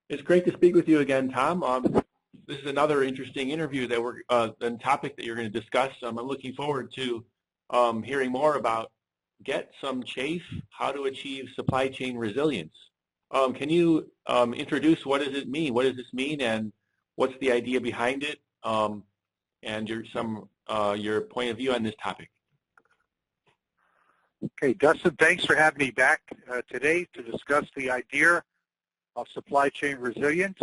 It's great to speak with you again, Tom. This is another interesting interview that and topic that you're going to discuss. I'm looking forward to hearing more about get some CHAAF, how to achieve supply chain resilience. Can you introduce what does it mean? What does this mean, and what's the idea behind it? And your point of view on this topic. Okay, Dustin, thanks for having me back today to discuss the idea of supply chain resilience.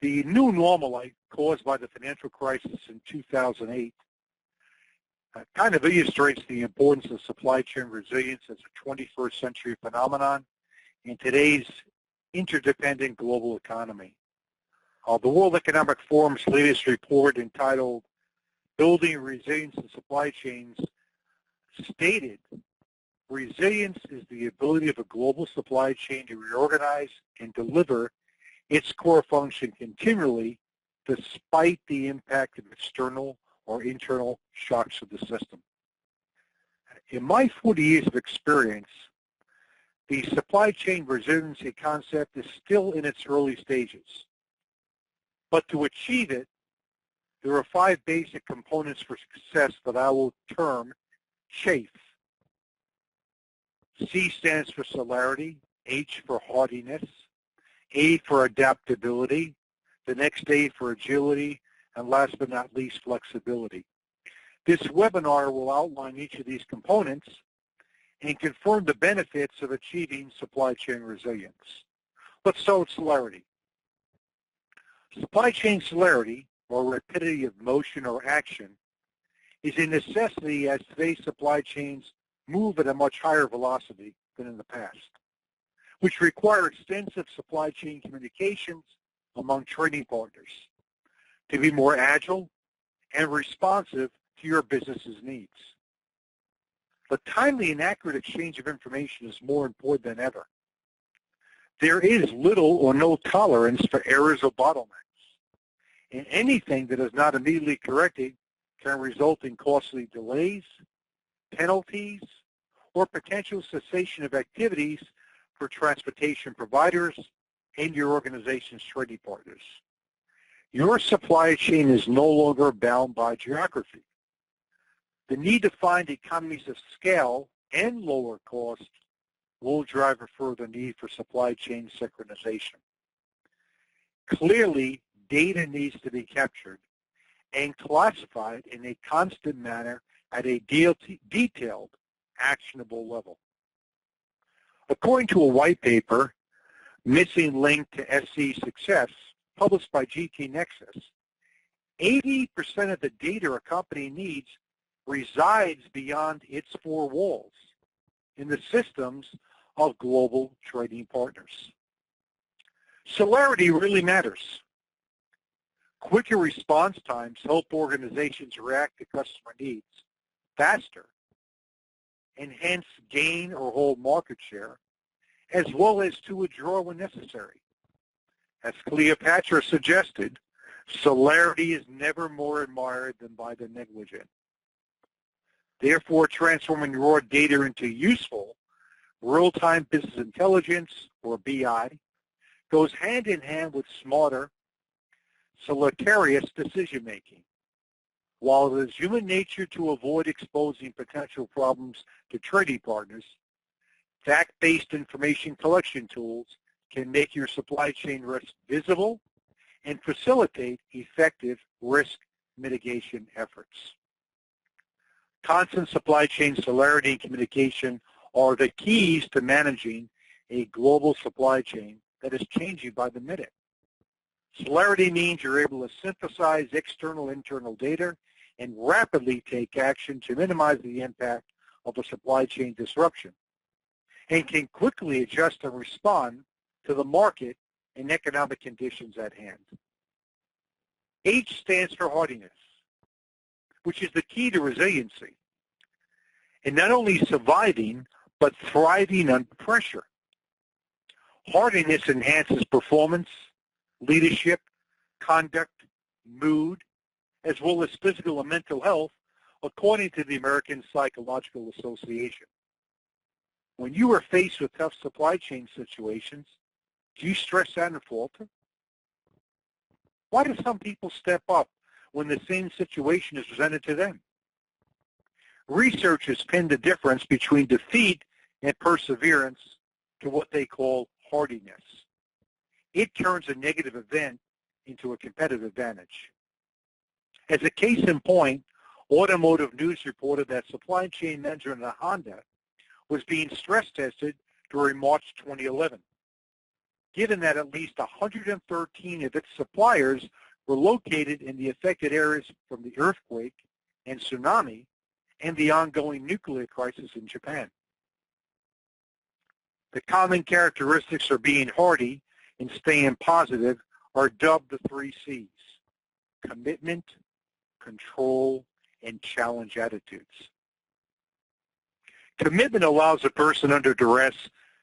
The new normal caused by the financial crisis in 2008 kind of illustrates the importance of supply chain resilience as a 21st century phenomenon in today's interdependent global economy. The World Economic Forum's latest report entitled Building Resilience in Supply Chains stated, resilience is the ability of a global supply chain to reorganize and deliver its core function continually despite the impact of external or internal shocks to the system. In my 40 years of experience, the supply chain resiliency concept is still in its early stages. But to achieve it, there are 5 basic components for success that I will term CHAAF. C stands for celerity, H for hardiness, A for adaptability, the next A for agility, and last but not least, flexibility. This webinar will outline each of these components and confirm the benefits of achieving supply chain resilience. Let's start with celerity. Supply chain celerity, or rapidity of motion or action, is a necessity as today's supply chains move at a much higher velocity than in the past, which require extensive supply chain communications among trading partners to be more agile and responsive to your business's needs. The timely and accurate exchange of information is more important than ever. There is little or no tolerance for errors or bottlenecks, and anything that is not immediately corrected can result in costly delays, penalties, or potential cessation of activities for transportation providers and your organization's trading partners. Your supply chain is no longer bound by geography. The need to find economies of scale and lower costs will drive a further need for supply chain synchronization. Clearly, data needs to be captured and classified in a constant manner at a detailed, actionable level. According to a white paper, Missing Link to SC Success, published by GT Nexus, 80% of the data a company needs resides beyond its 4 walls in the systems of global trading partners. Celerity really matters. Quicker response times help organizations react to customer needs faster and hence gain or hold market share, as well as to withdraw when necessary. As Cleopatra suggested, celerity is never more admired than by the negligent. Therefore, transforming raw data into useful, real-time business intelligence, or BI, goes hand in hand with smarter, celeritarious decision-making. While it is human nature to avoid exposing potential problems to trading partners, fact-based information collection tools can make your supply chain risk visible and facilitate effective risk mitigation efforts. Constant supply chain celerity and communication are the keys to managing a global supply chain that is changing by the minute. Celerity means you're able to synthesize external internal data and rapidly take action to minimize the impact of a supply chain disruption, and can quickly adjust and respond to the market and economic conditions at hand. H stands for hardiness, which is the key to resiliency, and not only surviving, but thriving under pressure. Hardiness enhances performance, leadership, conduct, mood, as well as physical and mental health, according to the American Psychological Association. When you are faced with tough supply chain situations, Do you stress out and falter? Why do some people step up when the same situation is presented to them? Researchers pin the difference between defeat and perseverance to what they call hardiness. It turns a negative event into a competitive advantage. As a case in point, Automotive News reported that supply chain manager in a Honda was being stress tested during March 2011. Given that at least 113 of its suppliers were located in the affected areas from the earthquake and tsunami and the ongoing nuclear crisis in Japan. The common characteristics of being hardy and staying positive are dubbed the 3 C's: commitment, control, and challenge attitudes. Commitment allows a person under duress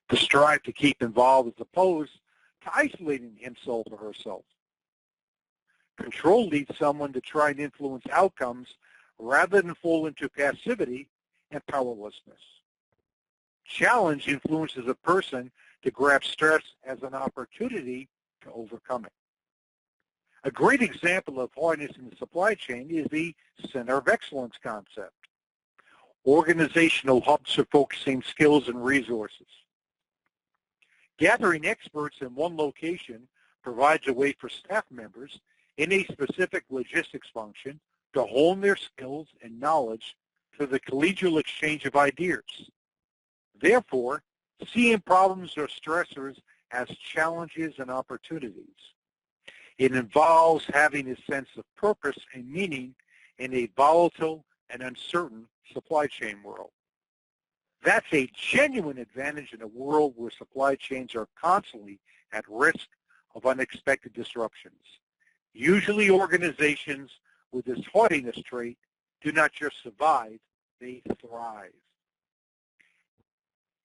to strive to keep involved as opposed to isolating himself or herself. Control leads someone to try and influence outcomes rather than fall into passivity and powerlessness. Challenge influences a person to grab stress as an opportunity to overcome it. A great example of hardness in the supply chain is the Center of Excellence concept. Organizational hubs for focusing skills and resources. Gathering experts in one location provides a way for staff members in a specific logistics function to hone their skills and knowledge through the collegial exchange of ideas. Therefore, seeing problems or stressors as challenges and opportunities. It involves having a sense of purpose and meaning in a volatile and uncertain supply chain world. That's a genuine advantage in a world where supply chains are constantly at risk of unexpected disruptions. Usually organizations with this hardiness trait do not just survive, they thrive.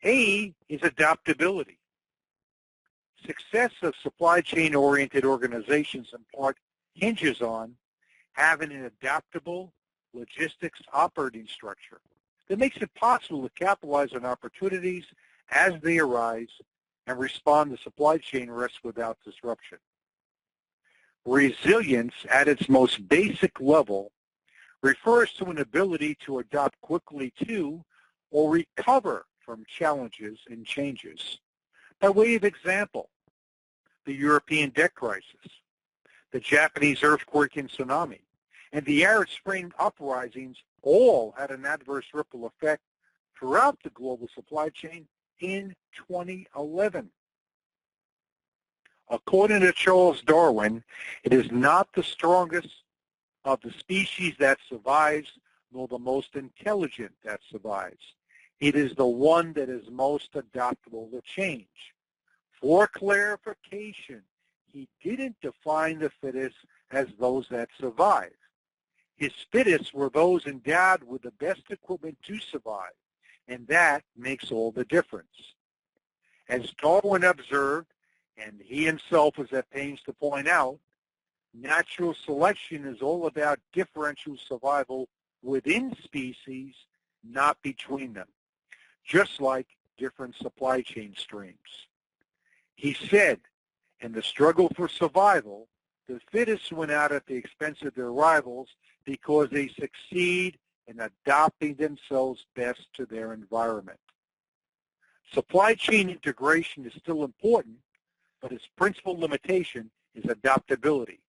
A is adaptability. Success of supply chain-oriented organizations in part hinges on having an adaptable logistics operating structure that makes it possible to capitalize on opportunities as they arise and respond to supply chain risks without disruption. Resilience at its most basic level refers to an ability to adapt quickly to or recover from challenges and changes. By way of example, the European debt crisis, the Japanese earthquake and tsunami, and the Arab Spring uprisings all had an adverse ripple effect throughout the global supply chain in 2011. According to Charles Darwin, it is not the strongest of the species that survives, nor the most intelligent that survives. It is the one that is most adaptable to change. For clarification, he didn't define the fittest as those that survive. His fittest were those endowed with the best equipment to survive, and that makes all the difference. As Darwin observed, and he himself was at pains to point out, natural selection is all about differential survival within species, not between them, just like different supply chain streams. He said, in the struggle for survival, the fittest win out at the expense of their rivals because they succeed in adapting themselves best to their environment. Supply chain integration is still important, but its principal limitation is adaptability.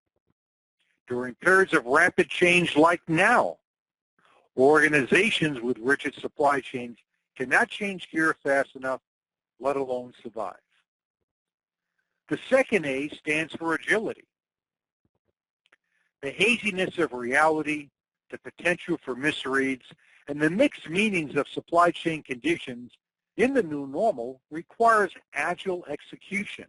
During periods of rapid change like now, organizations with rigid supply chains cannot change gear fast enough, let alone survive. The second A stands for agility. The haziness of reality, the potential for misreads, and the mixed meanings of supply chain conditions in the new normal requires agile execution.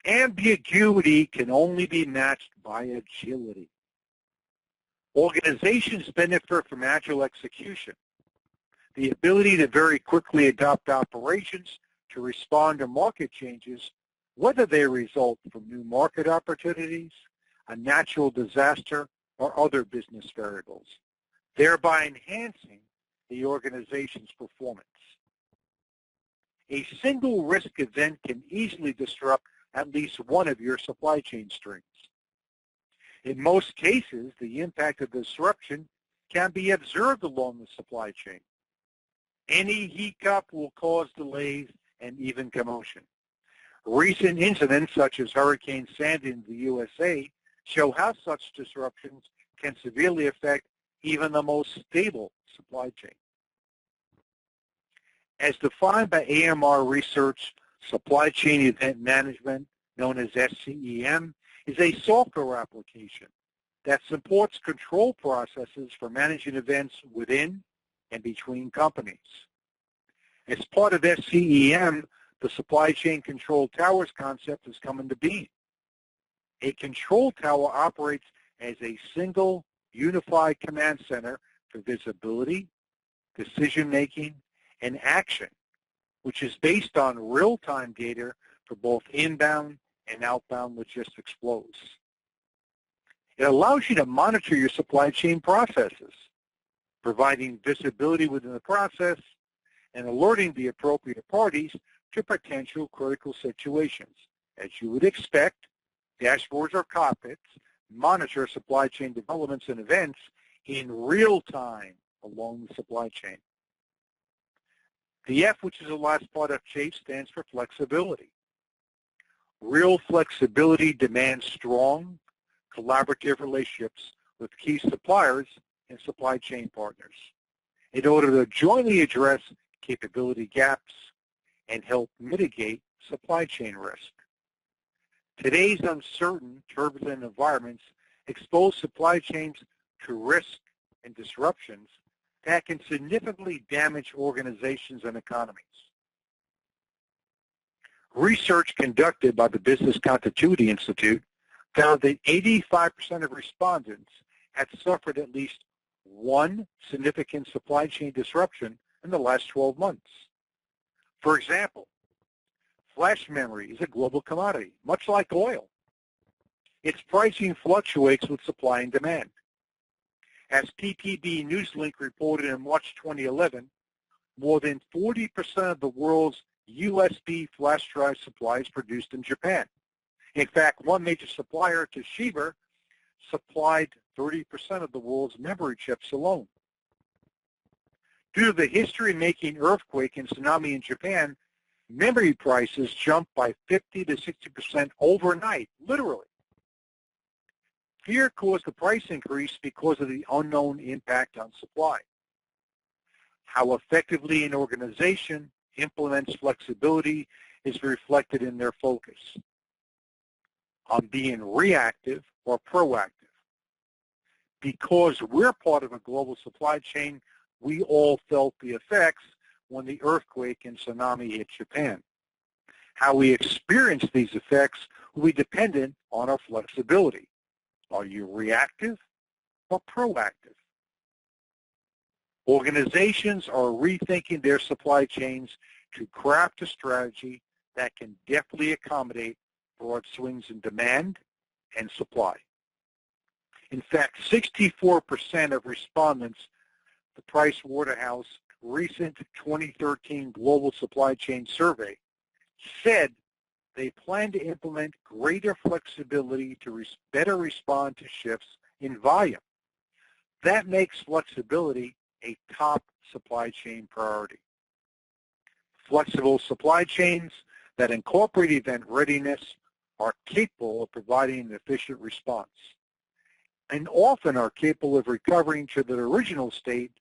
Ambiguity can only be matched by agility. Organizations benefit from agile execution, the ability to very quickly adapt operations to respond to market changes, whether they result from new market opportunities, a natural disaster, or other business variables, thereby enhancing the organization's performance. a single risk event can easily disrupt at least one of your supply chain streams. In most cases, the impact of disruption can be observed along the supply chain. Any hiccup will cause delays and even commotion. Recent incidents such as Hurricane Sandy in the USA show how such disruptions can severely affect even the most stable supply chain. As defined by AMR Research, supply chain event management, known as SCEM, is a software application that supports control processes for managing events within and between companies. As part of SCEM, the supply chain control towers concept has come into being. A control tower operates as a single unified command center for visibility, decision-making, and action, which is based on real-time data for both inbound and outbound logistics flows. It allows you to monitor your supply chain processes, providing visibility within the process and alerting the appropriate parties to potential critical situations. As you would expect, dashboards or cockpits monitor supply chain developments and events in real time along the supply chain. The F, which is the last part of CHAAF, stands for flexibility. Real flexibility demands strong, collaborative relationships with key suppliers and supply chain partners in order to jointly address capability gaps and help mitigate supply chain risk. Today's uncertain, turbulent environments expose supply chains to risk and disruptions that can significantly damage organizations and economies. Research conducted by the Business Continuity Institute found that 85% of respondents had suffered at least one significant supply chain disruption in the last 12 months. For example, flash memory is a global commodity, much like oil. Its pricing fluctuates with supply and demand. As PPB Newslink reported in March 2011, more than 40% of the world's USB flash drive supply is produced in Japan. In fact, one major supplier, Toshiba, supplied 30% of the world's memory chips alone. Due to the history-making earthquake and tsunami in Japan, memory prices jumped by 50 to 60% overnight, literally. Fear caused the price increase because of the unknown impact on supply. How effectively an organization implements flexibility is reflected in their focus on being reactive or proactive. Because we're part of a global supply chain, we all felt the effects when the earthquake and tsunami hit Japan. How we experience these effects will be dependent on our flexibility. Are you reactive or proactive? Organizations are rethinking their supply chains to craft a strategy that can deftly accommodate broad swings in demand and supply. In fact, 64% of respondents to the Pricewaterhouse recent 2013 Global Supply Chain Survey said they plan to implement greater flexibility to better respond to shifts in volume. That makes flexibility a top supply chain priority. Flexible supply chains that incorporate event readiness are capable of providing an efficient response, and often are capable of recovering to their original state,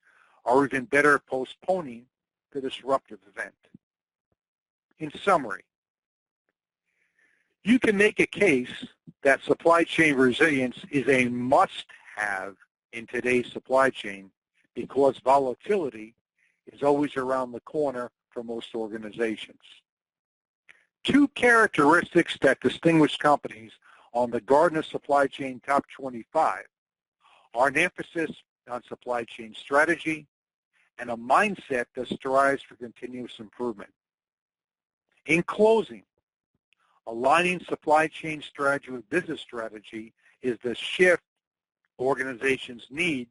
or even better, postponing the disruptive event. In summary, you can make a case that supply chain resilience is a must-have in today's supply chain because volatility is always around the corner for most organizations. Two characteristics that distinguish companies on the Gartner Supply Chain Top 25 are an emphasis on supply chain strategy and a mindset that strives for continuous improvement. In closing, aligning supply chain strategy with business strategy is the shift organizations need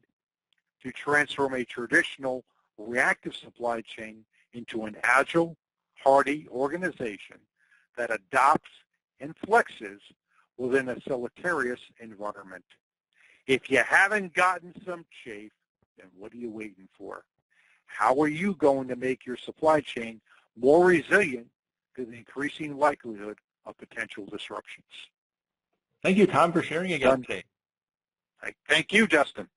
to transform a traditional reactive supply chain into an agile, hardy organization that adopts and flexes within a deleterious environment. If you haven't gotten some CHAAF, then what are you waiting for? How are you going to make your supply chain more resilient to the increasing likelihood of potential disruptions? Thank you, Tom, for sharing again today. Thank you, Dustin.